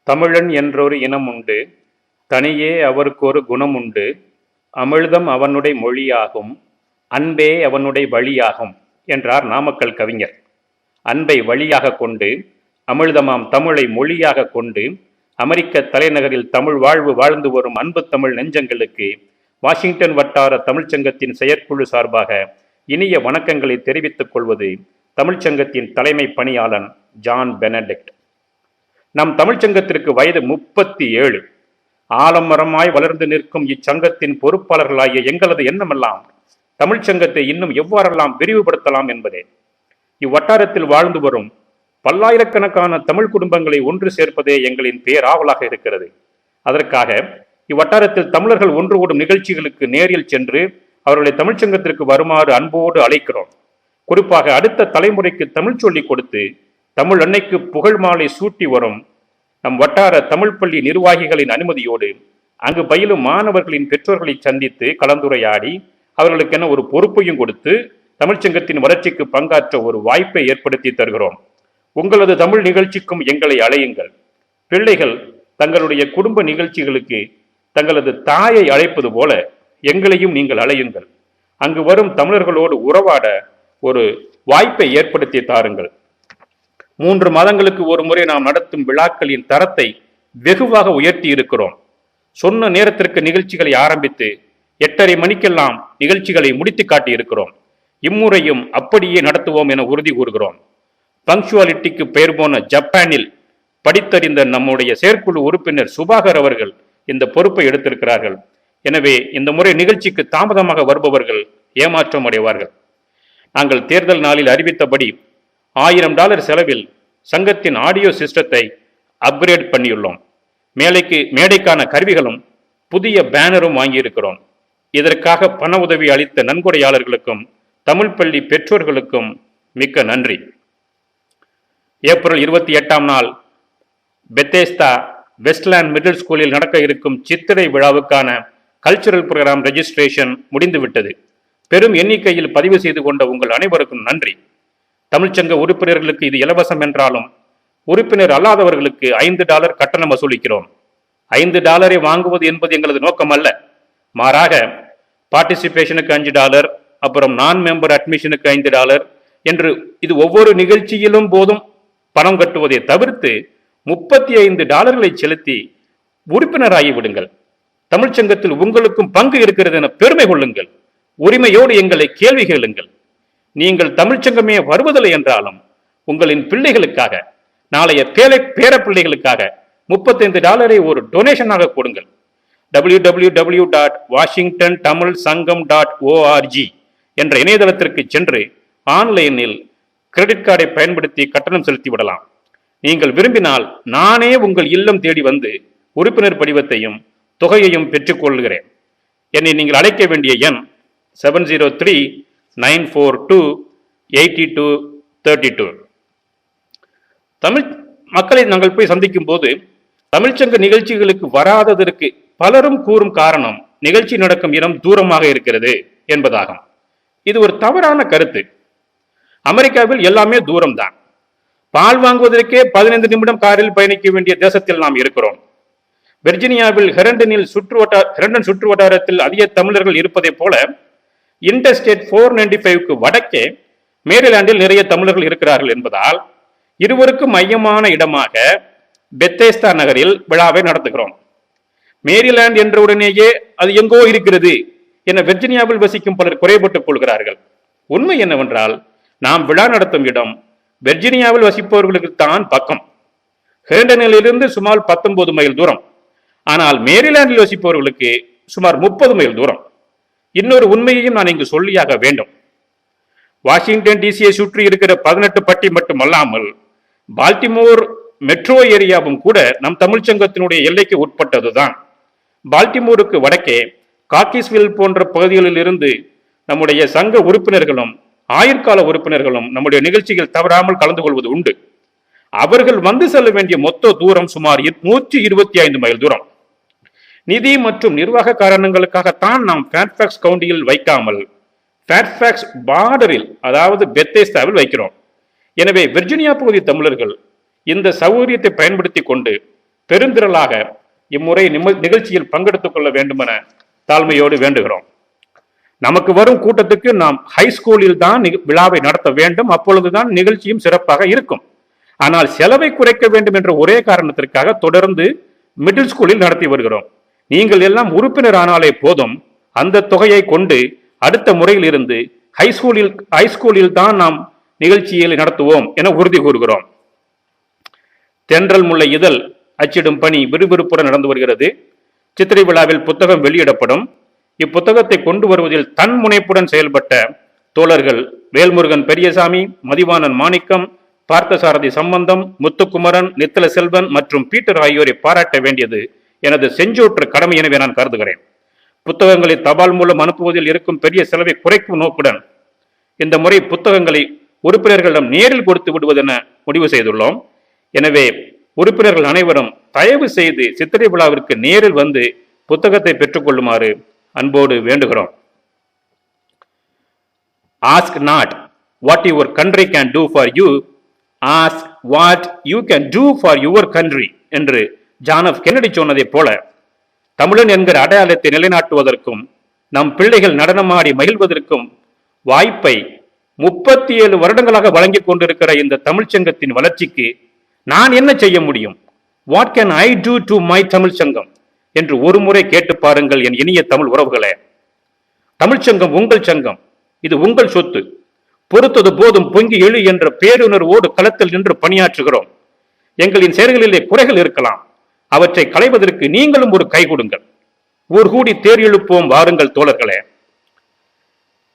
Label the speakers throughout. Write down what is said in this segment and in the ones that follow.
Speaker 1: தமிழன் என்றொரு இனம் உண்டு, தனியே அவர்க்கொரு குணமுண்டு, அமிழ்தம் அவனுடைய மொழியாகும், அன்பே அவனுடைய வழியாகும் என்றார் நாமக்கல் கவிஞர். அன்பை வழியாக கொண்டு, அமிழ்தமாம் தமிழை மொழியாக கொண்டு, அமெரிக்க தலைநகரில் தமிழ் வாழ்வு வாழ்ந்து வரும் அன்பு தமிழ் நெஞ்சங்களுக்கு வாஷிங்டன் வட்டார தமிழ்ச்சங்கத்தின் செயற்குழு சார்பாக இனிய வணக்கங்களை தெரிவித்துக் கொள்வது தமிழ்ச்சங்கத்தின் தலைமை பணியாளன் ஜான் பெனடிக்ட். நம் தமிழ்ச்சங்கத்திற்கு வயது 37. ஆலமரமாய் வளர்ந்து நிற்கும் இச்சங்கத்தின் பொறுப்பாளர்களாகிய எங்களது எண்ணமெல்லாம் தமிழ்ச்சங்கத்தை இன்னும் எவ்வாறெல்லாம் விரிவுபடுத்தலாம் என்பதே. இவ்வட்டாரத்தில் வாழ்ந்து வரும் பல்லாயிரக்கணக்கான தமிழ் குடும்பங்களை ஒன்று சேர்ப்பதே எங்களின் பேராவலாக இருக்கிறது. அதற்காக இவ்வட்டாரத்தில் தமிழர்கள் ஒன்று கூடும் நிகழ்ச்சிகளுக்கு நேரில் சென்று அவர்களை தமிழ்ச்சங்கத்திற்கு வருமாறு அன்போடு அழைக்கிறோம். குறிப்பாக அடுத்த தலைமுறைக்கு தமிழ் சொல்லிக் கொடுத்து தமிழ் அன்னைக்கு புகழ் மாலை சூட்டி வரும் நம் வட்டார தமிழ் பள்ளி நிர்வாகிகளின் அனுமதியோடு அங்கு பயிலும் மாணவர்களின் பெற்றோர்களை சந்தித்து கலந்துரையாடி அவர்களுக்கென ஒரு பொறுப்பையும் கொடுத்து தமிழ்ச்சங்கத்தின் வளர்ச்சிக்கு பங்காற்ற ஒரு வாய்ப்பை ஏற்படுத்தி தருகிறோம். உங்களது தமிழ் நிகழ்ச்சிக்கும் எங்களை அழையுங்கள். பிள்ளைகள் தங்களுடைய குடும்ப நிகழ்ச்சிகளுக்கு தங்களது தாயை அழைப்பது போல எங்களையும் நீங்கள் அழையுங்கள். அங்கு வரும் தமிழர்களோடு உறவாட ஒரு வாய்ப்பை ஏற்படுத்தி தாருங்கள். 3 மாதங்களுக்கு ஒரு முறை நாம் நடத்தும் விழாக்களின் தரத்தை வெகுவாக உயர்த்தி இருக்கிறோம். சொன்ன நேரத்திற்கு நிகழ்ச்சிகளை ஆரம்பித்து 8:30 மணிக்கெல்லாம் நிகழ்ச்சிகளை முடித்து காட்டி இருக்கிறோம். இம்முறையும் அப்படியே நடத்துவோம் என உறுதி கூறுகிறோம். பங்க்சுவாலிட்டிக்கு பெயர் போன ஜப்பானில் படித்தறிந்த நம்முடைய செயற்குழு உறுப்பினர் சுபாகர் அவர்கள் இந்த பொறுப்பை எடுத்திருக்கிறார்கள். எனவே இந்த முறை நிகழ்ச்சிக்கு தாமதமாக வருபவர்கள் ஏமாற்றம் அடைவார்கள். நாங்கள் தேர்தல் நாளில் அறிவித்தபடி $1000 செலவில் சங்கத்தின் ஆடியோ சிஸ்டத்தை அப்கிரேட் பண்ணியுள்ளோம். மேடைக்கான கருவிகளும் புதிய பேனரும் வாங்கியிருக்கிறோம். இதற்காக பண உதவி அளித்த நன்கொடையாளர்களுக்கும் தமிழ் பள்ளி பெற்றோர்களுக்கும் மிக்க நன்றி. ஏப்ரல் 28ஆம் நாள் பெத்தேஸ்தா வெஸ்ட்லேண்ட் மிடில் ஸ்கூலில் நடக்க இருக்கும் சித்திரை விழாவுக்கான கல்ச்சுரல் புரோகிராம் ரெஜிஸ்ட்ரேஷன் முடிந்துவிட்டது. பெரும் எண்ணிக்கையில் பதிவு செய்து கொண்ட உங்கள் அனைவருக்கும் நன்றி. தமிழ்ச்சங்க உறுப்பினர்களுக்கு இது இலவசம் என்றாலும் உறுப்பினர் அல்லாதவர்களுக்கு $5 கட்டணம் வசூலிக்கிறோம். $5 வாங்குவது என்பது எங்களது நோக்கம் அல்ல. மாறாக பார்ட்டிசிபேஷனுக்கு $5, அப்புறம் நான் மெம்பர் அட்மிஷனுக்கு $5 என்று இது ஒவ்வொரு நிகழ்ச்சியிலும் போதும் பணம் கட்டுவதை தவிர்த்து $35 செலுத்தி உறுப்பினராகி விடுங்கள். தமிழ்ச்சங்கத்தில் உங்களுக்கும் பங்கு இருக்கிறது என பெருமை கொள்ளுங்கள். உரிமையோடு எங்களை கேள்வி கேளுங்கள். நீங்கள் தமிழ்ச்சங்கமே வருவதில்லை என்றாலும் உங்களின் பிள்ளைகளுக்காக, நாளைய பேர பிள்ளைகளுக்காக $35 ஒரு டொனேஷனாக கொடுங்கள். www.washingtontamilsangam.org என்ற இணையதளத்திற்கு சென்று ஆன்லைனில் கிரெடிட் கார்டை பயன்படுத்தி கட்டணம் செலுத்தி விடலாம். நீங்கள் விரும்பினால் நானே உங்கள் இல்லம் தேடி வந்து உறுப்பினர் படிவத்தையும் தொகையையும் பெற்றுக்கொள்கிறேன். என்னை நீங்கள் அழைக்க வேண்டிய எண் 703-942-8232. தமிழ் மக்களை நாங்கள் போய் சந்திக்கும் போது தமிழ்ச்சங்க நிகழ்ச்சிகளுக்கு வராததற்கு பலரும் கூறும் காரணம் நிகழ்ச்சி நடக்கும் இடம் தூரமாக இருக்கிறது என்பதாகும். இது ஒரு தவறான கருத்து. அமெரிக்காவில் எல்லாமே தூரம்தான். பால் வாங்குவதற்கே 15 நிமிடம் காரில் பயணிக்க வேண்டிய தேசத்தில் நாம் இருக்கிறோம். வெர்ஜீனியாவில் ஹெரண்டன் சுற்று வட்டாரத்தில் அதிக தமிழர்கள் இருப்பதை போல இன்டர்ஸ்டேட் 495க்கு வடக்கே மேரிலாண்டில் நிறைய தமிழர்கள் இருக்கிறார்கள் என்பதால் இருவருக்கும் மையமான இடமாக பெத்தேஸ்தா நகரில் விழாவை நடத்துகிறோம். மேரிலாண்ட் என்ற உடனேயே அது எங்கோ இருக்கிறது என வெர்ஜீனியாவில் வசிக்கும் பலர் குறைபட்டுக் கொள்கிறார்கள். உண்மை என்னவென்றால் நாம் விழா நடத்தும் இடம் வெர்ஜீனியாவில் வசிப்பவர்களுக்கு தான் பக்கம். ஹெரண்டனிலிருந்து சுமார் 19 மைல் தூரம். ஆனால் மேரிலாண்டில் வசிப்பவர்களுக்கு சுமார் 30 மைல் தூரம். இன்னொரு உண்மையையும் நான் இங்கு சொல்லியாக வேண்டும். வாஷிங்டன் டிசியை சுற்றி இருக்கிற 18 பட்டி மட்டுமல்லாமல் பால்டிமோர் மெட்ரோ ஏரியாவும் கூட நம் தமிழ்ச்சங்கத்தினுடைய எல்லைக்கு உட்பட்டதுதான். பால்டிமோருக்கு வடக்கே காக்கிஸ்வில் போன்ற பகுதிகளில் இருந்து நம்முடைய சங்க உறுப்பினர்களும் ஆயுட்கால உறுப்பினர்களும் நம்முடைய நிகழ்ச்சிகள் தவறாமல் கலந்து கொள்வது உண்டு. அவர்கள் வந்து செல்ல வேண்டிய மொத்த தூரம் சுமார் 125 மைல் தூரம். நிதி மற்றும் நிர்வாக காரணங்களுக்காகத்தான் நாம் ஃபேர்ஃபாக்ஸ் கவுண்டியில் வைக்காமல் ஃபேர்ஃபாக்ஸ் பார்டரில், அதாவது பெத்தேஸ்தாவில் வைக்கிறோம். எனவே வெர்ஜீனியா பகுதி தமிழர்கள் இந்த சௌகரியத்தை பயன்படுத்தி கொண்டு பெருந்திரளாக இம்முறை நிகழ்ச்சியில் பங்கெடுத்துக் கொள்ள வேண்டும் என தாழ்மையோடு வேண்டுகிறோம். நமக்கு வரும் கூட்டத்துக்கு நாம் ஹைஸ்கூலில் தான் விழாவை நடத்த வேண்டும். அப்பொழுதுதான் நிகழ்ச்சியும் சிறப்பாக இருக்கும். ஆனால் செலவை குறைக்க வேண்டும் என்ற ஒரே காரணத்திற்காக தொடர்ந்து மிடில் ஸ்கூலில் நடத்தி வருகிறோம். நீங்கள் எல்லாம் உறுப்பினர் ஆனாலே போதும். அந்த தொகையை கொண்டு அடுத்த முறையில் இருந்து ஹைஸ்கூலில் தான் நாம் நிகழ்ச்சியை நடத்துவோம் என உறுதி கூறுகிறோம். தென்றல் முல்லை இதழ் அச்சிடும் பணி விறுவிறுப்புடன் நடந்து வருகிறது. சித்திரை விழாவில் புத்தகம் வெளியிடப்படும். இப்புத்தகத்தை கொண்டு வருவதில் தன் முனைப்புடன் செயல்பட்ட தோழர்கள் வேல்முருகன் பெரியசாமி, மதிவாணன் மாணிக்கம், பார்த்தசாரதி சம்பந்தம், முத்துக்குமரன், நித்தல செல்வன் மற்றும் பீட்டர் ஆகியோரை பாராட்ட வேண்டியது எனது செஞ்சோற்று கடமை எனவே நான் கருதுகிறேன். புத்தகங்களை தபால் மூலம் அனுப்புவதில் இருக்கும் பெரிய செலவை குறைக்கும் நோக்குடன் இந்த முறை புத்தகங்களை உறுப்பினர்களிடம் நேரில் கொடுத்து விடுவதென முடிவு செய்துள்ளோம். எனவே உறுப்பினர்கள் அனைவரும் தயவு செய்து சித்திரை விழாவிற்கு நேரில் வந்து புத்தகத்தை பெற்றுக் கொள்ளுமாறு அன்போடு வேண்டுகிறோம். Ask not what your country can do for you, ask what you can do for your country என்று ஜான் எஃப் கென்னடி சொன்னதை போல தமிழன் என்கிற அடையாளத்தை நிலைநாட்டுவதற்கும் நம் பிள்ளைகள் நடனமாடி மகிழ்வதற்கும் வாய்ப்பை 37 வருடங்களாக வழங்கிக் கொண்டிருக்கிற இந்த தமிழ்ச்சங்கத்தின் வளர்ச்சிக்கு நான் என்ன செய்ய முடியும்? What can I do to my Tamil Sangam என்று ஒரு முறை கேட்டு பாருங்கள் என் இனிய தமிழ் உறவுகளே. தமிழ்ச்சங்கம் உங்கள் சங்கம், இது உங்கள் சொத்து. பொறுத்தது போதும் பொங்கி எழு என்ற பேருணர்வோடு களத்தில் நின்று பணியாற்றுகிறோம். எங்களின் செயல்களிலே குறைகள் இருக்கலாம். அவற்றை களைவதற்கு நீங்களும் ஒரு கை கொடுங்கள். ஊர் கூடி தேர் எழுப்போம் வாருங்கள் தோழர்களே.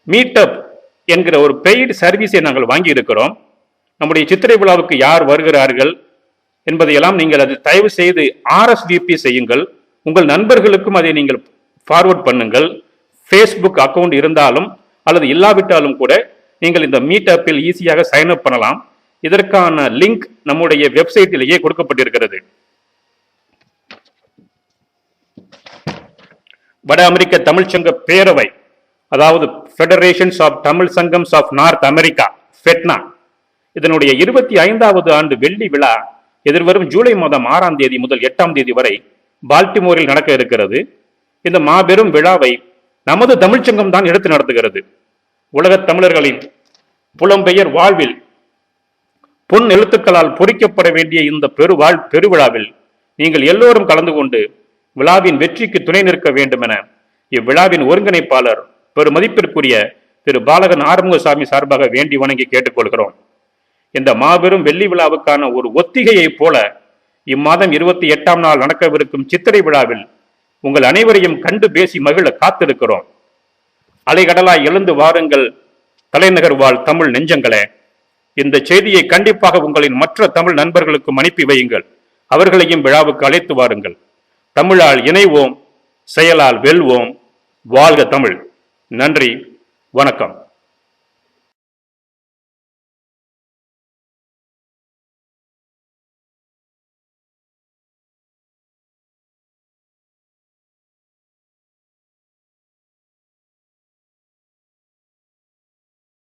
Speaker 1: மீட்டப் என்கிற ஒரு பெய்டு சர்வீஸை நாங்கள் வாங்கி இருக்கிறோம். நம்முடைய சித்திரை விழாவுக்கு யார் வருகிறார்கள் என்பதையெல்லாம் நீங்கள் அதை தயவு செய்து RSVP செய்யுங்கள். உங்கள் நண்பர்களுக்கும் அதை நீங்கள் ஃபார்வர்ட் பண்ணுங்கள். ஃபேஸ்புக் அக்கவுண்ட் இருந்தாலும் அல்லது இல்லாவிட்டாலும் கூட நீங்கள் இந்த மீட்டப்பில் ஈஸியாக சைன் அப் பண்ணலாம். இதற்கான லிங்க் நம்முடைய வெப்சைட்டிலேயே கொடுக்கப்பட்டிருக்கிறது. வட அமெரிக்க தமிழ்ச்சங்க பேரவை, அதாவது federations of Tamil Sangams of North America, FeTNA, இதனுடைய 25வது ஆண்டு வெள்ளி விழா எதிர்வரும் ஜூலை மாதம் 6ஆம் தேதி முதல் 8ஆம் தேதி வரை பால்டிமோரில் நடக்க இருக்கிறது. இந்த மாபெரும் விழாவை நமது தமிழ்ச்சங்கம் தான் எடுத்து நடத்துகிறது. உலகத் தமிழர்களின் புலம்பெயர் வாழ்வில் பொன் எழுத்துக்களால் பொறிக்கப்பட வேண்டிய இந்த பெருவிழாவில் நீங்கள் எல்லோரும் கலந்து கொண்டு விழாவின் வெற்றிக்கு துணை நிற்க வேண்டும் என இவ்விழாவின் ஒருங்கிணைப்பாளர் பெருமதிப்பிற்குரிய திரு பாலகன் ஆறுமுகசாமி சார்பாக வேண்டி வணங்கி கேட்டுக்கொள்கிறோம். இந்த மாபெரும் வெள்ளி விழாவுக்கான ஒரு ஒத்திகையை போல இம்மாதம் 28ஆம் நாள் நடக்கவிருக்கும் சித்திரை விழாவில் உங்கள் அனைவரையும் கண்டு பேசி மகிழ காத்திருக்கிறோம். அலைகடலாய் எழுந்து வாருங்கள் தலைநகர் வாழ் தமிழ் நெஞ்சங்களே. இந்த செய்தியை கண்டிப்பாக உங்களின் மற்ற தமிழ் நண்பர்களுக்கும் அனுப்பி வையுங்கள். அவர்களையும் விழாவுக்கு அழைத்து வாருங்கள். தமிழால் இணைவோம், செயலால் வெல்வோம். வாழ்க தமிழ். நன்றி, வணக்கம்.